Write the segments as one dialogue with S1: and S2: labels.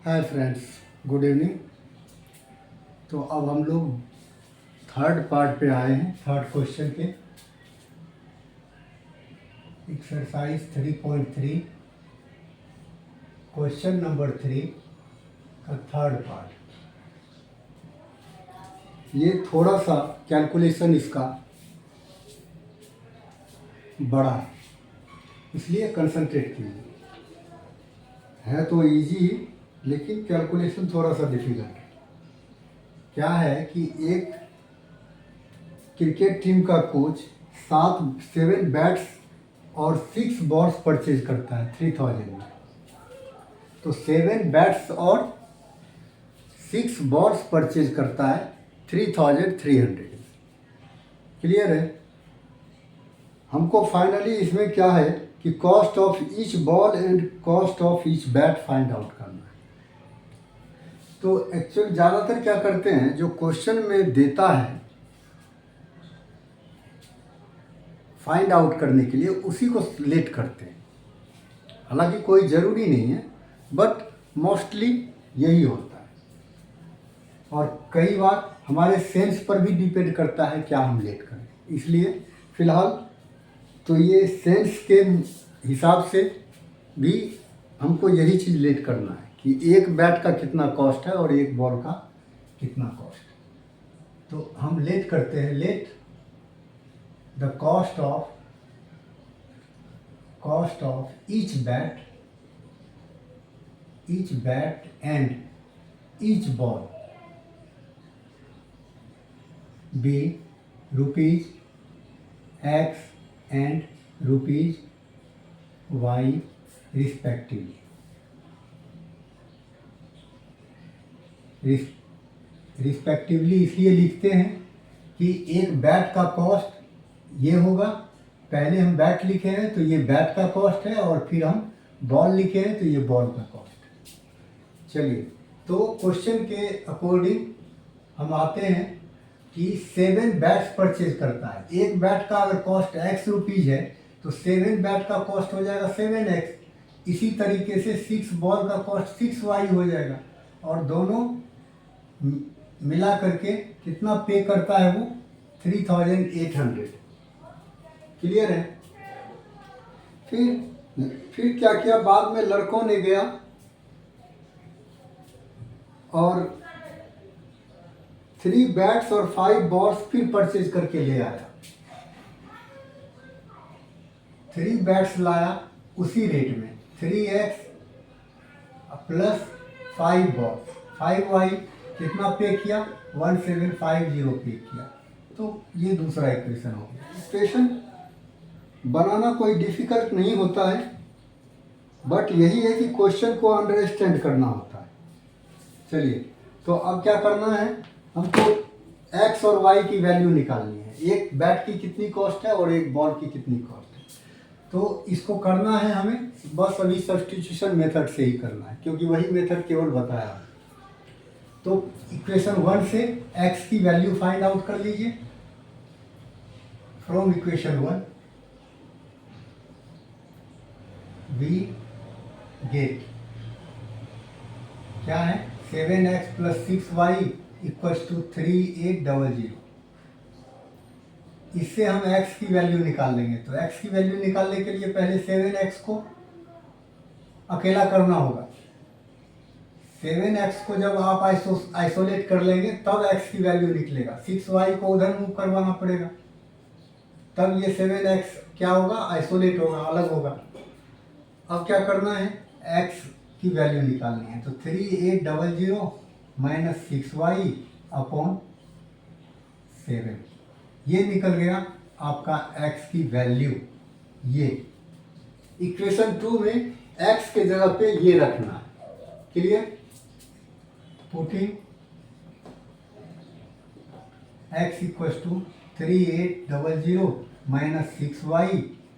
S1: Hi friends, good evening. तो अब हम लोग थर्ड पार्ट पे आए हैं, थर्ड क्वेश्चन के। एक्सरसाइज 3.3 क्वेश्चन नंबर 3 का थर्ड पार्ट। ये थोड़ा सा कैलकुलेशन इसका बड़ा है, इसलिए कंसंट्रेट कीजिए। है तो इजी, लेकिन कैलकुलेशन थोड़ा सा डिफिकल्ट है। क्या है कि एक क्रिकेट टीम का कोच 7 बैट्स और 6 बॉल्स परचेज करता है 3000 में। तो 7 बैट्स और 6 बॉल्स परचेज करता है 3300। क्लियर है? हमको फाइनली इसमें क्या है कि cost of each ball and cost of each bat find out करना है। तो एक्चुअली ज़्यादातर क्या करते हैं, जो क्वेश्चन में देता है फाइंड आउट करने के लिए उसी को लेट करते हैं। हालांकि कोई ज़रूरी नहीं है, बट मोस्टली यही होता है। और कई बार हमारे सेंस पर भी डिपेंड करता है क्या हम लेट करें। इसलिए फ़िलहाल तो ये सेंस के हिसाब से भी हमको यही चीज़ लेट करना है कि एक बैट का कितना कॉस्ट है और एक बॉल का कितना कॉस्ट है। तो हम लेट करते हैं, let the cost of each bat and each ball be rupees X and rupees Y respectively. Respectively इसलिए लिखते हैं कि एक बैट का कॉस्ट ये होगा। पहले हम बैट लिखे हैं तो ये बैट का कॉस्ट है, और फिर हम बॉल लिखे हैं तो ये बॉल का कॉस्ट है। चलिए, तो क्वेश्चन के अकॉर्डिंग हम आते हैं कि 7 बैट्स परचेज करता है। एक बैट का अगर कॉस्ट X रुपीज़ है तो 7 बैट का कॉस्ट हो जाएगा 7X। इसी तरीके से 6 बॉल का कॉस्ट 6Y हो जाएगा, और दोनों मिला करके कितना पे करता है वो 3800। क्लियर है? फिर क्या किया, बाद में लड़कों ने गया और 3 बैट्स और 5 बॉल्स फिर परचेज करके ले आया। 3 बैट्स लाया उसी रेट में 3X प्लस 5 बॉल्स 5Y कितना पे किया 1750 पे किया। तो ये दूसरा इक्वेशन हो गया। इक्वेशन बनाना कोई डिफिकल्ट नहीं होता है, बट यही है कि क्वेश्चन को अंडरस्टैंड करना होता है। चलिए, तो अब क्या करना है, हमको X और Y की वैल्यू निकालनी है। एक बैट की कितनी कॉस्ट है और एक बॉल की कितनी कॉस्ट है। तो इसको करना है हमें बस अभी सब्स्टिट्यूशन मेथड से ही करना है, क्योंकि वही मेथड केवल बताया है। तो इक्वेशन 1 से X की वैल्यू फाइंड आउट कर लीजिए। फ्रॉम इक्वेशन 1 वी गेट क्या है 7X plus 6Y equals to 3800। इससे हम X की वैल्यू निकाल लेंगे। तो X की वैल्यू निकालने के लिए पहले 7X को अकेला करना होगा। 7X को जब आप आइसोलेट कर लेंगे तब X की वैल्यू निकलेगा। 6Y को उधर मूव करवाना पड़ेगा, तब ये 7X क्या होगा, आइसोलेट होगा, अलग होगा। अब क्या करना है, X की वैल्यू निकालनी है। तो 3800 माइनस 6Y अपॉन 7, ये निकल गया आपका X की वैल्यू। ये इक्वेशन 2 में X के जगह पे ये रखना है। Clear? Putting X equals to 3800 minus 6Y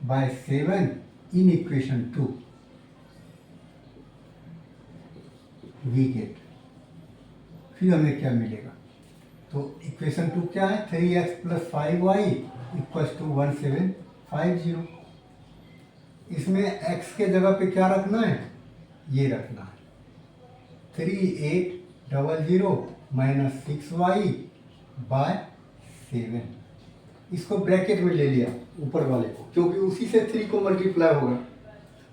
S1: by 7 in equation 2 we get. फिर हमें क्या मिलेगा, तो इक्वेशन 2 क्या है, 3X plus 5Y equals to 1750। इसमें X के जगह पे क्या रखना है, ये रखना है 3800 माइनस 6y/7। इसको ब्रैकेट में ले लिया ऊपर वाले को, क्योंकि उसी से 3 को मल्टीप्लाई होगा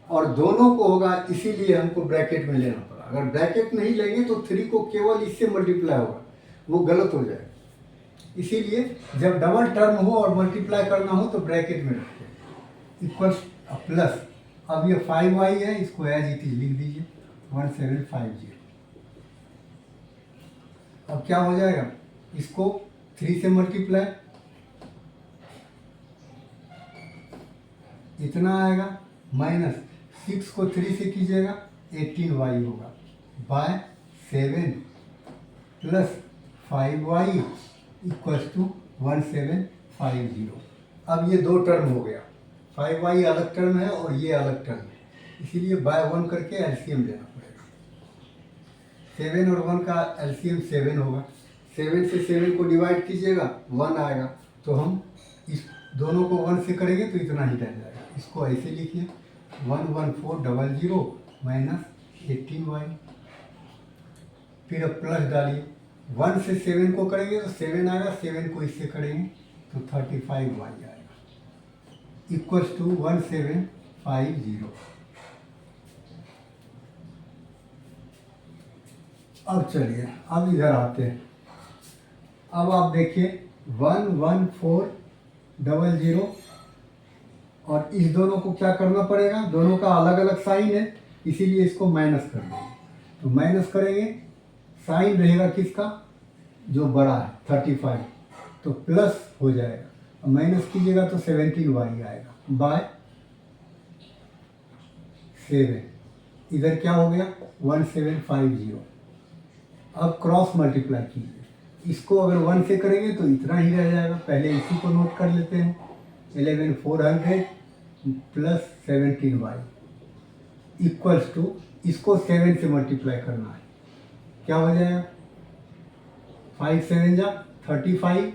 S1: और दोनों को होगा, इसीलिए हमको ब्रैकेट में लेना पड़ा। अगर ब्रैकेट नहीं लेंगे तो 3 को केवल इससे मल्टीप्लाई होगा, वो गलत हो जाएगा। इसीलिए जब डबल टर्म हो और मल्टीप्लाई करना हो तो ब्रैकेट में रखिए। इक्वल्स प्लस, अब ये 5y है, इसको एज इट इज लिख दीजिए 1750। अब क्या हो जाएगा, इसको 3 से मल्टीप्लाई, इतना आएगा, माइनस 6 को 3 से कीजिएगा 18y होगा bye 7 plus 5y equals to 1750। अब ये दो टर्म हो गया, 5y अलग टर्म है और ये अलग टर्म है, इसीलिए बाय 1 करके एलसीएम लेना पड़ेगा। 7 और 1 का एलसीएम 7 होगा, 7 से 7 को डिवाइड कीजिएगा 1 आएगा, तो हम इस दोनों को 1 से करेंगे तो इतना ही रह जाएगा। इसको ऐसे लिखिए 11400 माइनस 18y, फिर अब प्लस डालिए, 1 से 7 को करेंगे तो 7 आएगा, 7 को इससे करेंगे तो 35y आएगा इक्वल्स टू 1750। अब चलिए, अब इधर आते हैं। अब आप देखिए 11400 और इस दोनों को क्या करना पड़ेगा, दोनों का अलग अलग साइन है, इसीलिए इसको माइनस कर देंगे। तो माइनस करेंगे, साइन रहेगा किसका, जो बड़ा है 35, तो प्लस हो जाएगा, और माइनस कीजिएगा तो 17y आएगा बाय 7। इधर क्या हो गया 1750। अब क्रॉस मल्टीप्लाई कीजिए, इसको अगर 1 से करेंगे तो इतना ही रह जाएगा, पहले इसी को नोट कर लेते हैं 11400 प्लस 17y इक्वल्स टू, इसको 7 से मल्टीप्लाई करना है, क्या हो जाएगा 5 7 जा 35,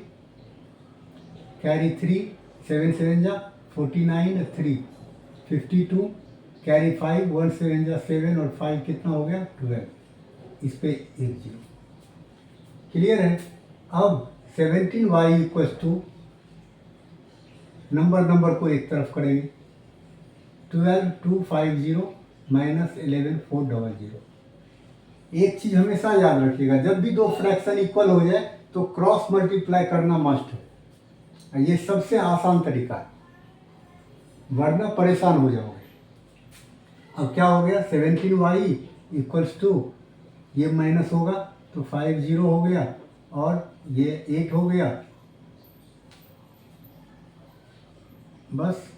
S1: कैरी 3, 7 7 जा 49, 3 52, कैरी 5, 1 7 जा 7 और 5 कितना हो गया 12, इस पे 1 0। क्लियर है। अब 17y इक्वल्स टू, नंबर को एक तरफ करेंगे, 12250 माइनस 11400। एक चीज हमेशा याद रखिएगा, जब भी दो फ्रैक्शन इक्वल हो जाए तो क्रॉस मल्टीप्लाई करना मस्ट है, ये सबसे आसान तरीका है, वरना परेशान हो जाओगे। अब क्या हो गया 17y इक्वल्स टू, ये माइनस होगा तो 50 हो गया और ये 8 हो गया, बस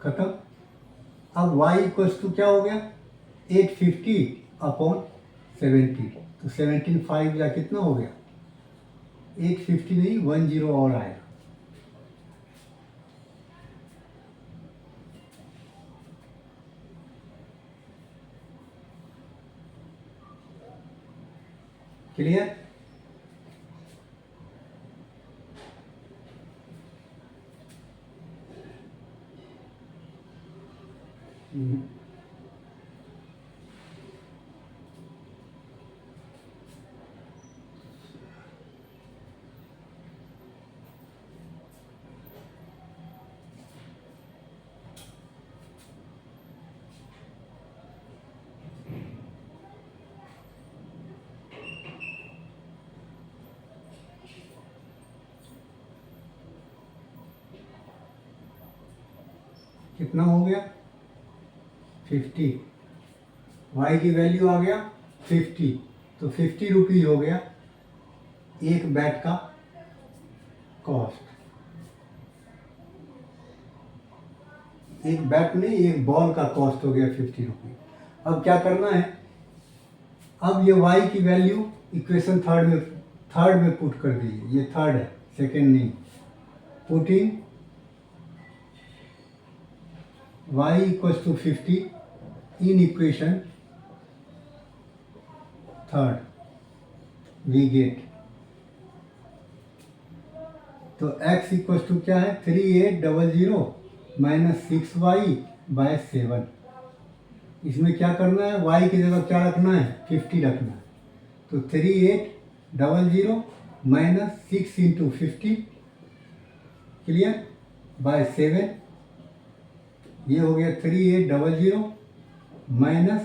S1: खत्म। अब y इक्वल्स टू क्या हो गया 850 अपॉन 70, तो 17.5 या कितना हो गया 850 नहीं 10 और आएगा। क्लियर। कितना हो गया 50, y की वैल्यू आ गया 50, तो 50 रुपीज हो गया एक बैट का कॉस्ट, एक बैट नहीं एक बॉल का कॉस्ट हो गया 50 रुपीज। अब क्या करना है, अब ये y की वैल्यू इक्वेशन थर्ड में पुट कर दीजिए, ये थर्ड है सेकेंड नहीं, putting y equals to 50 in equation third we get, तो x इक्वल्स टू क्या है 3800 माइनस 6y बाय 7। इसमें क्या करना है, y की जगह क्या रखना है 50 रखना है, तो 3800 माइनस 6 इंटू 50 क्लियर बाय 7, ये हो गया 3800 माइनस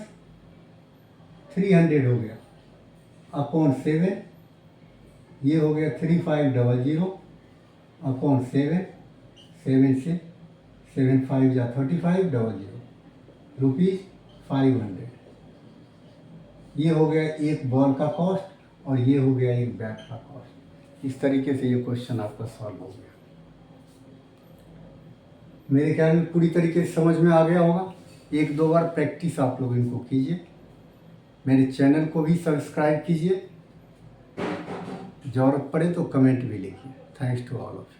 S1: 300 हो गया अपॉन 7, ये हो गया 3500 अपॉन 7, 7 से 7 5 जा 3500 रुपीज़ 500। ये हो गया एक बॉल का कॉस्ट और ये हो गया एक बैट का कॉस्ट। इस तरीके से ये क्वेश्चन आपका सॉल्व हो गया। मेरे ख्याल में पूरी तरीके से समझ में आ गया होगा। एक दो बार प्रैक्टिस आप लोग इनको कीजिए। मेरे चैनल को भी सब्सक्राइब कीजिए। ज़रूरत पड़े तो कमेंट भी लिखिए। Thanks to all of you.